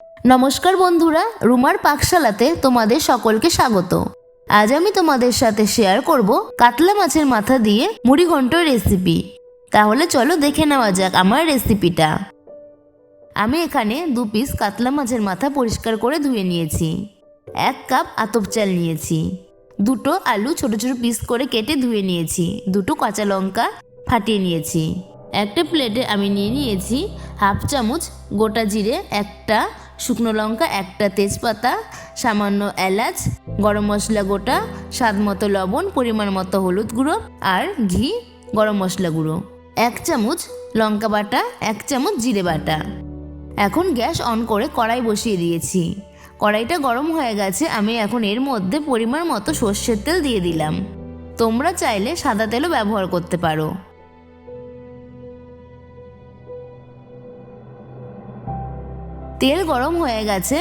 নমস্কার বন্ধুরা, রুমার পাকশালাতে তোমাদের সকলকে স্বাগত। আজ আমি তোমাদের সাথে শেয়ার করব কাতলা মাছের মাথা দিয়ে মুড়ি ঘন্টর রেসিপি। তাহলে চলো দেখে নেওয়া যাক আমার রেসিপিটা। আমি এখানে 2 পিস কাতলা মাছের মাথা পরিষ্কার করে ধুয়ে নিয়েছি। 1 কাপ আতপ চাল নিয়েছি। 2টো আলু ছোট ছোট পিস করে কেটে ধুয়ে নিয়েছি। 2টো কাঁচা লঙ্কা ফাটিয়ে নিয়েছি। একটা প্লেটে আমি নিয়ে নিয়েছি হাফ চামচ গোটা জিরে, 1টা শুকনো লঙ্কা, 1টা তেজপাতা, সামান্য এলাচ, গরম মশলা গোটা, স্বাদ মতো লবণ, পরিমাণ মতো হলুদ গুঁড়ো আর ঘি, গরম মশলা গুঁড়ো, 1 চামচ লঙ্কা বাটা, 1 চামচ জিরে বাটা। এখন গ্যাস অন করে কড়াই বসিয়ে দিয়েছি। কড়াইটা গরম হয়ে গেছে। আমি এখন এর মধ্যে পরিমাণ মতো সর্ষের তেল দিয়ে দিলাম। তোমরা চাইলে সাদা তেলও ব্যবহার করতে পারো। তেল গরম হয়ে গেছে।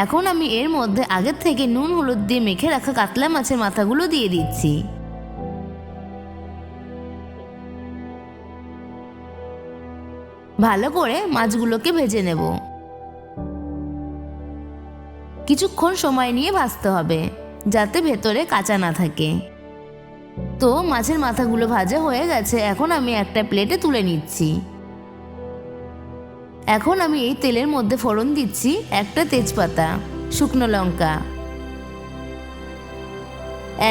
এখন আমি এর মধ্যে আগের থেকে নুন হলুদ দিয়ে মেখে রাখা কাতলা মাছের মাথাগুলো দিয়ে দিচ্ছি। ভালো করে মাছগুলোকে ভেজে নেব। কিছুক্ষণ সময় নিয়ে ভাজতে হবে যাতে ভেতরে কাঁচা না থাকে। তো মাছের মাথাগুলো ভাজা হয়ে গেছে। এখন আমি একটা প্লেটে তুলে নিচ্ছি। এখন আমি এই তেলের মধ্যে ফোড়ন দিচ্ছি 1টা তেজপাতা, শুকনো লঙ্কা,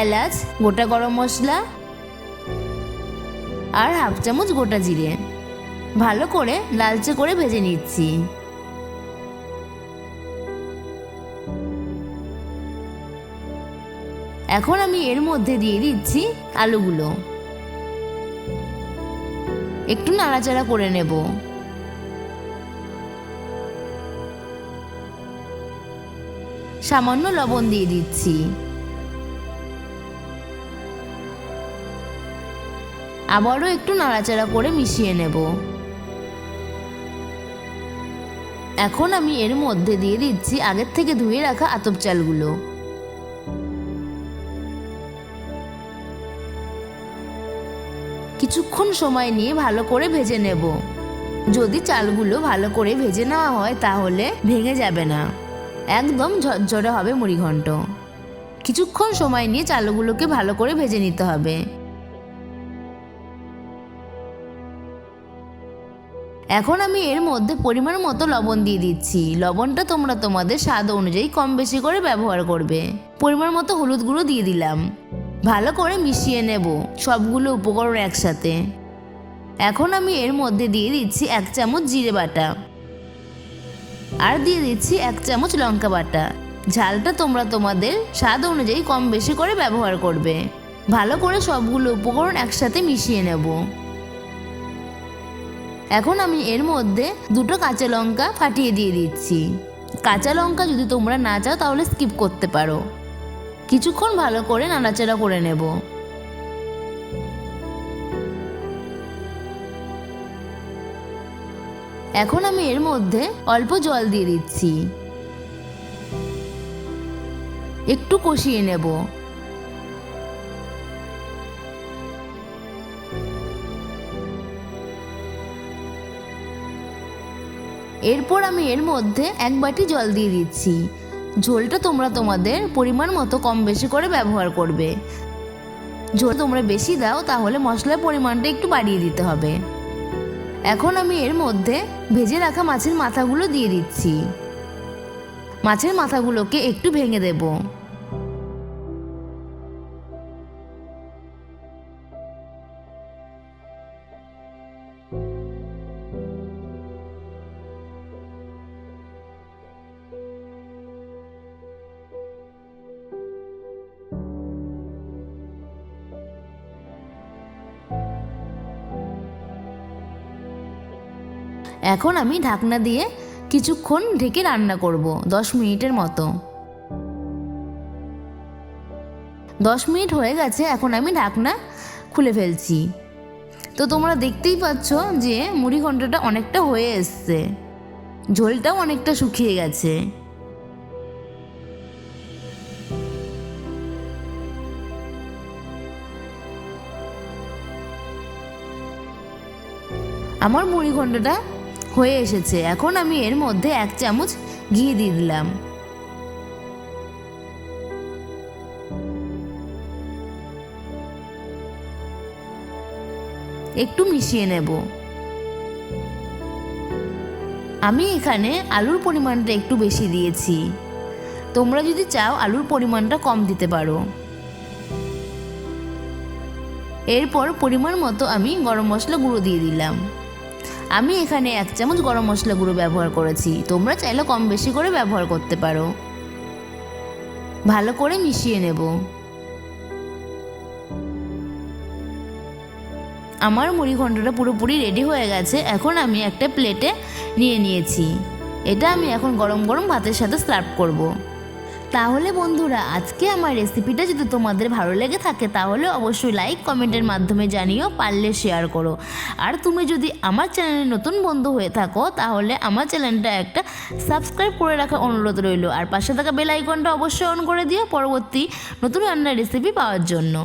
এলাচ, গোটা গরম মশলা আর হাফ চামচ গোটা জিরে। ভালো করে লালচে করে ভেজে নিচ্ছি। এখন আমি এর মধ্যে দিয়ে দিচ্ছি আলুগুলো। একটু নাড়াচাড়া করে নেব। সামান্য লবণ দিয়ে দিচ্ছি। আবারও একটু নাড়াচাড়া করে মিশিয়ে নেব। এখন আমি এর মধ্যে দিয়ে দিচ্ছি আগের থেকে ধুয়ে রাখা আতপ চালগুলো। কিছুক্ষণ সময় নিয়ে ভালো করে ভেজে নেব। যদি চালগুলো ভালো করে ভেজে নেওয়া হয় তাহলে ভেঙে যাবে না, একদম ঝরঝরে হবে মুড়ি ঘন্ট। কিছুক্ষণ সময় নিয়ে চালগুলোকে ভালো করে ভেজে নিতে হবে। এখন আমি এর মধ্যে পরিমাণ মতো লবণ দিয়ে দিচ্ছি। লবণটা তোমরা তোমাদের স্বাদ অনুযায়ী কম বেশি করে ব্যবহার করবে। পরিমাণ মতো হলুদ গুঁড়ো দিয়ে দিলাম। ভালো করে মিশিয়ে নেব সবগুলো উপকরণ একসাথে। এখন আমি এর মধ্যে দিয়ে দিচ্ছি 1 চামচ জিরে বাটা আর দিয়ে দিচ্ছি 1 চামচ লঙ্কা বাটা। ঝালটা তোমরা তোমাদের স্বাদ অনুযায়ী কম বেশি করে ব্যবহার করবে। ভালো করে সবগুলো উপকরণ একসাথে মিশিয়ে নেব। এখন আমি এর মধ্যে 2টো কাঁচা লঙ্কা ফাটিয়ে দিয়ে দিচ্ছি। কাঁচা লঙ্কা যদি তোমরা না চাও তাহলে স্কিপ করতে পারো। কিছুক্ষণ ভালো করে নাড়াচাড়া করে নেব। এখন আমি এর মধ্যে অল্প জল দিয়ে দিচ্ছি। একটু কষিয়ে নেব। এরপর আমি এর মধ্যে 1 বাটি জল দিয়ে দিচ্ছি। ঝোলটা তোমরা তোমাদের পরিমাণ মতো কম বেশি করে ব্যবহার করবে। ঝোল তোমরা বেশি দাও তাহলে মশলার পরিমাণটা একটু বাড়িয়ে দিতে হবে। এখন আমি এর মধ্যে ভেজে রাখা মাছের মাথাগুলো দিয়ে দিচ্ছি। মাছের মাথাগুলোকে একটু ভেঙে দেব। এখন আমি ঢাকনা দিয়ে কিছুক্ষণ ঢেকে রান্না করব 10 মিনিটের মতো। 10 মিনিট হয়ে গেছে। এখন আমি ঢাকনা খুলে ফেলছি। তো তোমরা দেখতেই পাচ্ছ যে মুড়ি ঘন্টটা অনেকটা হয়ে এসছে। ঝোলটাও অনেকটা শুকিয়ে গেছে। আমার মুড়ি ঘন্টটা হয়ে এসেছে। এখন আমি এর মধ্যে 1 চামচ ঘি দিয়ে দিলাম। একটু মিশিয়ে নেব। আমি এখানে আলুর পরিমাণটা একটু বেশি দিয়েছি, তোমরা যদি চাও আলুর পরিমাণটা কম দিতে পারো। এরপর পরিমাণ মতো আমি গরম মশলা গুঁড়ো দিয়ে দিলাম। আমি এখানে 1 চামচ গরম মশলা গুঁড়ো ব্যবহার করেছি, তোমরা চাইলে কম বেশি করে ব্যবহার করতে পারো। ভালো করে মিশিয়ে নেব। আমার মুড়ি ঘন্টটা পুরোপুরি রেডি হয়ে গেছে। এখন আমি একটা প্লেটে নিয়ে নিয়েছি। এটা আমি এখন গরম গরম ভাতের সাথে সার্ভ করব। তাহলে বন্ধুরা, আজকে আমার রেসিপিটা যদি তোমাদের ভালো লেগে থাকে তাহলে অবশ্যই লাইক কমেন্টের মাধ্যমে জানিও, পারলে শেয়ার করো। আর তুমি যদি আমার চ্যানেলে নতুন বন্ধু হয়ে থাকো তাহলে আমার চ্যানেলটা একটা সাবস্ক্রাইব করে রাখার অনুরোধ রইল। আর পাশে থাকা বেল আইকনটা অবশ্যই অন করে দিও পরবর্তী নতুন রান্নার রেসিপি পাওয়ার জন্য।